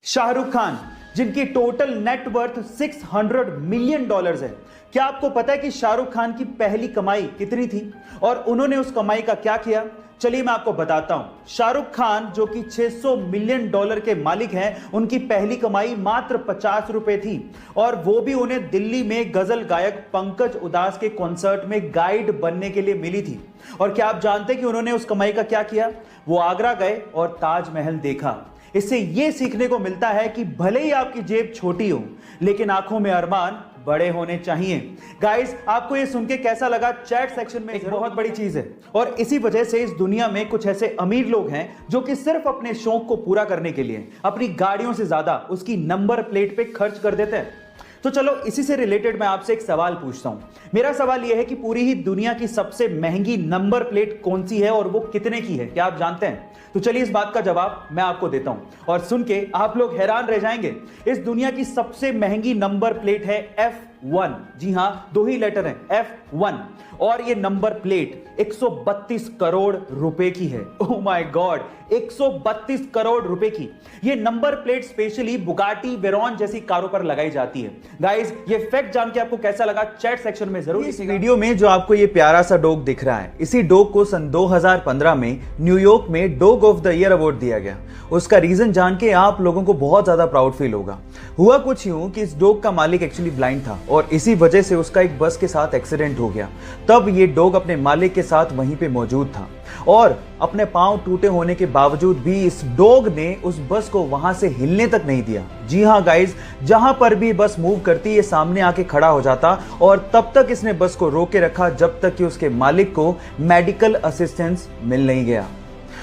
शाहरुख खान, जिनकी total net worth $600 million है। क्या आपको पता है कि शाहरुख खान की पहली कमाई कितनी थी और उन्होंने उस कमाई का क्या किया? चलिए मैं आपको बताता हूं। शाहरुख खान जो कि $600 मिलियन के मालिक हैं, उनकी पहली कमाई मात्र 50 रुपए थी और वो भी उन्हें दिल्ली में गजल गायक पंकज उदास के कॉन्सर्ट में गाइड बनने के लिए मिली थी। और क्या आप जानते हैं कि उन्होंने उस कमाई का क्या किया? वो आगरा गए और ताजमहल देखा। इससे यह सीखने को मिलता है कि भले ही आपकी जेब छोटी हो, लेकिन आंखों में अरमान बड़े होने चाहिए। गाइस, आपको ये सुन के कैसा लगा? चैट सेक्शन में एक बहुत बड़ी चीज है और इसी वजह से इस दुनिया में कुछ ऐसे अमीर लोग हैं जो कि सिर्फ अपने शौक को पूरा करने के लिए अपनी गाड़ियों से ज्यादा उसकी नंबर प्लेट पे खर्च कर देते हैं। तो चलो इसी से रिलेटेड मैं आपसे एक सवाल पूछता हूं। मेरा सवाल यह है कि पूरी ही दुनिया की सबसे महंगी नंबर प्लेट कौन सी है और वो कितने की है? क्या आप जानते हैं? तो चलिए इस बात का जवाब मैं आपको देता हूं और सुन के आप लोग हैरान रह जाएंगे। इस दुनिया की सबसे महंगी नंबर प्लेट है F1। जी हां, दो ही लेटर हैं, F1। और ये नंबर प्लेट 132 करोड़ रुपए की है। ओह माय गॉड, 132 करोड़ रुपए की ये number plate specially Bugatti Veyron जैसी कारों पर लगाई जाती है। गाइस, ये फैक्ट जान के आपको कैसा लगा? चैट सेक्शन में जरूर। इस वीडियो में जो आपको ये प्यारा सा डॉग दिख रहा है, इसी डॉग को सन 2015 में न्यूयॉर्क में dog of the year award दिया गया। उसका रीजन जान के आप लोगों को बहुत ज्यादा प्राउड फील होगा। हुआ कुछ यूं कि इस डॉग का मालिक एक्चुअली ब्लाइंड था और इसी वजह से उसका एक बस के साथ एक्सीडेंट हो गया। तब ये डॉग अपने मालिक के साथ वहीं पे मौजूद था और अपने पांव टूटे होने के बावजूद भी इस डॉग ने उस बस को वहां से हिलने तक नहीं दिया। जी हां गाइस, जहां पर भी बस मूव करती ये सामने आके खड़ा हो जाता और तब तक इसने बस को रोके रखा जब तक कि उसके मालिक को मेडिकल असिस्टेंस मिल नहीं गया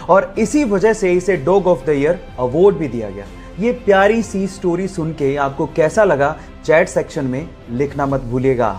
और इसी वजह से इसे dog of the year award भी दिया गया। ये प्यारी सी स्टोरी सुन के आपको कैसा लगा? चैट सेक्शन में लिखना मत भूलिएगा।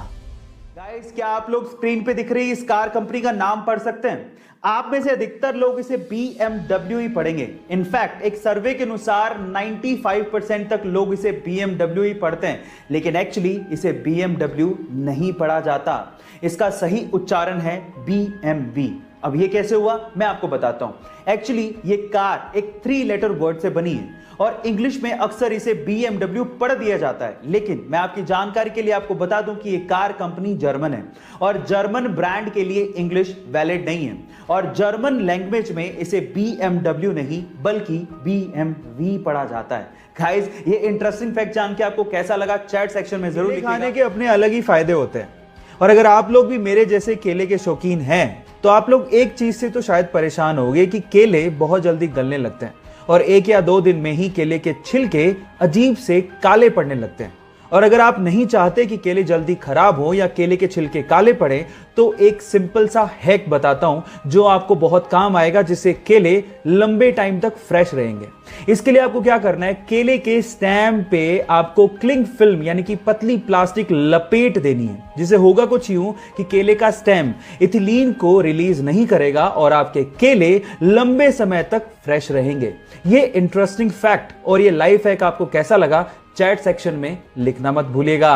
गाइस, क्या आप लोग स्क्रीन पे दिख रही इस कार कंपनी का नाम पढ़ सकते हैं? आप में से अधिकतर लोग इसे BMW ही पढ़ेंगे। इनफैक्ट एक सर्वे के अनुसार 95% तक लोग इसे BMW ही पढ़ते हैं, लेकिन एक्चुअली इसे BMW नहीं पढ़ा जाता। इसका सही उच्चारण है BMW। अब ये कैसे हुआ मैं आपको बताता हूं। एक्चुअली ये कार एक 3 लेटर वर्ड से बनी है और इंग्लिश में अक्सर इसे BMW पढ़ दिया जाता है, लेकिन मैं आपकी जानकारी के लिए आपको बता दूं कि ये कार कंपनी जर्मन है और जर्मन ब्रांड के लिए इंग्लिश वैलिड नहीं है और जर्मन लैंग्वेज में इसे BMW नहीं बल्कि BMW पढ़ा जाता है। गाइस, ये इंटरेस्टिंग फैक्ट जान के आपको कैसा लगा? चैट सेक्शन में जरूर लिखिएगा। खाने के अपने अलग ही फायदे होते हैं और अगर आप लोग भी मेरे जैसे केले के शौकीन हैं तो आप लोग एक चीज से तो शायद परेशान होंगे कि केले बहुत जल्दी गलने लगते हैं और 1 या 2 दिन में ही केले के छिलके अजीब से काले पड़ने लगते हैं। और अगर आप नहीं चाहते कि केले जल्दी खराब हो या केले के छिलके काले पड़े तो एक सिंपल सा हैक बताता हूं जो आपको बहुत काम आएगा, जिससे केले लंबे टाइम तक फ्रेश रहेंगे। इसके लिए आपको क्या करना है, केले के स्टेम पे आपको क्लिंग फिल्म यानी कि पतली प्लास्टिक लपेट देनी है, जिसे होगा कुछ यूं कि केले का स्टेम इथिलीन को रिलीज नहीं करेगा और आपके केले लंबे समय तक फ्रेश रहेंगे। ये इंटरेस्टिंग फैक्ट और ये लाइफ हैक आपको कैसा लगा? चैट सेक्शन में लिखना मत भूलिएगा।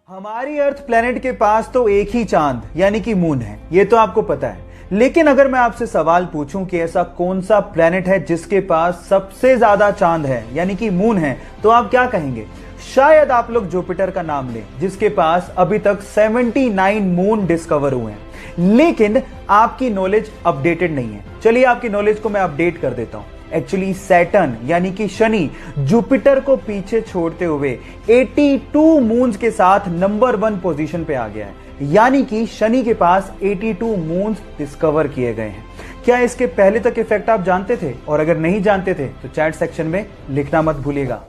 हमारी अर्थ प्लेनेट के पास तो एक ही चांद यानी कि मून है, ये तो आपको पता है। लेकिन अगर मैं आपसे सवाल पूछूं कि ऐसा कौन सा प्लेनेट है जिसके पास सबसे ज्यादा चांद है यानी कि मून है, तो आप क्या कहेंगे? शायद आप लोग जुपिटर का नाम लें, जिसके पास अभी तक 79 मून डिस्कवर हुए हैं। लेकिन आपकी नॉलेज अपडेटेड नहीं है। चलिए आपकी नॉलेज को मैं अपडेट कर देता हूं। एक्चुअली सैटर्न यानी कि शनि जुपिटर को पीछे छोड़ते हुए 82 मून्स के साथ नंबर 1 पोजीशन पे आ गया है, यानी कि शनि के पास 82 मून्स डिस्कवर किए गए हैं। क्या इसके पहले तक इफेक्ट आप जानते थे? और अगर नहीं जानते थे तो चैट सेक्शन में लिखना मत भूलिएगा।